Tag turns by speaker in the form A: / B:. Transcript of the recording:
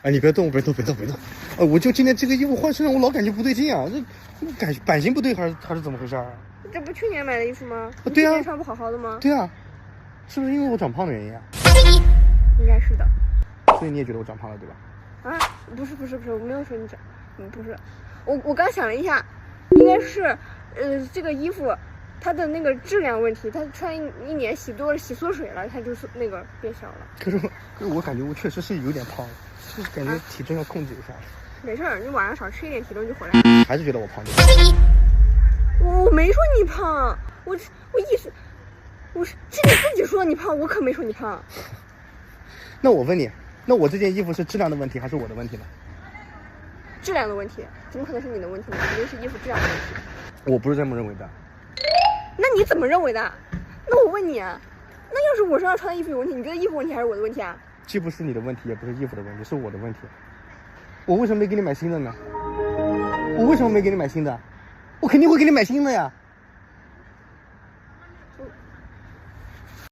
A: 哎，你别动，别动，别动，别动。我就今天这个衣服换身上，我老感觉不对劲啊，这版型不对，还是怎么回事啊？
B: 这不去年买的衣服吗？
A: 对啊，
B: 去年穿不好好的吗？
A: 对啊，是不是因为我长胖的原因啊？
B: 应该是的。
A: 所以你也觉得我长胖了，对吧？
B: 啊，不是，我没有说你长，不是，我刚想了一下，应该是，这个衣服它的那个质量问题，它穿一年洗多了洗缩水了，它就是那个变小了。
A: 可是我感觉我确实是有点胖，就是感觉体重要控制一下。
B: 没事儿，你晚上少吃一点，体重就回来了。
A: 还是觉得我胖点？
B: 我没说你胖，我意思，是你自己说你胖，我可没说你胖。
A: 那我问你，那我这件衣服是质量的问题还是我的问题呢？
B: 质量的问题，怎么可能是你的问题呢？肯定是衣服质量的问题。
A: 我不是这么认为的。
B: 那你怎么认为的？那我问你啊，那要是我身上穿的衣服有问题，你觉得衣服问题还是我的问题啊？
A: 既不是你的问题，也不是衣服的问题，是我的问题。我为什么没给你买新的呢？我为什么没给你买新的？我肯定会给你买新的呀。